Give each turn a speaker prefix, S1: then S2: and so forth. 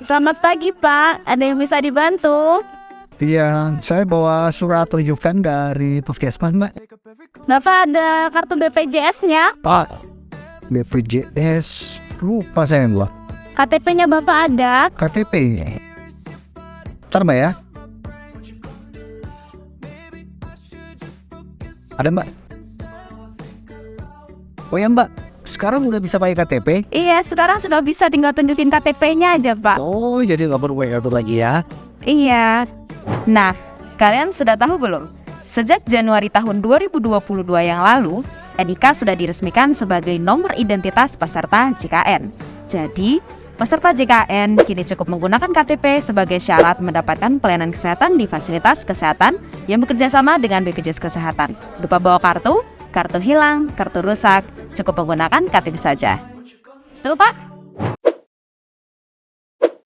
S1: Selamat pagi Pak, ada yang bisa dibantu?
S2: Iya, saya bawa surat rujukan dari Puskesmas, Mbak.
S1: Bapak ada kartu BPJS-nya?
S2: Pak, BPJS, lupa saya, Mbak.
S1: KTP-nya Bapak ada?
S2: KTP. Ntar, Mbak ya. Ada, Mbak. Oh ya, Mbak, sekarang udah bisa pakai KTP?
S1: Iya, sekarang sudah bisa, tinggal tunjukin KTP-nya aja Pak.
S2: Oh, jadi nggak perlu pakai kartu lagi ya?
S1: Iya.
S3: Nah, kalian sudah tahu belum? Sejak Januari tahun 2022 yang lalu, NIK sudah diresmikan sebagai nomor identitas peserta JKN. Jadi, peserta JKN kini cukup menggunakan KTP sebagai syarat mendapatkan pelayanan kesehatan di fasilitas kesehatan yang bekerja sama dengan BPJS Kesehatan. Lupa bawa kartu hilang, kartu rusak, cukup menggunakan KTP saja. Lupa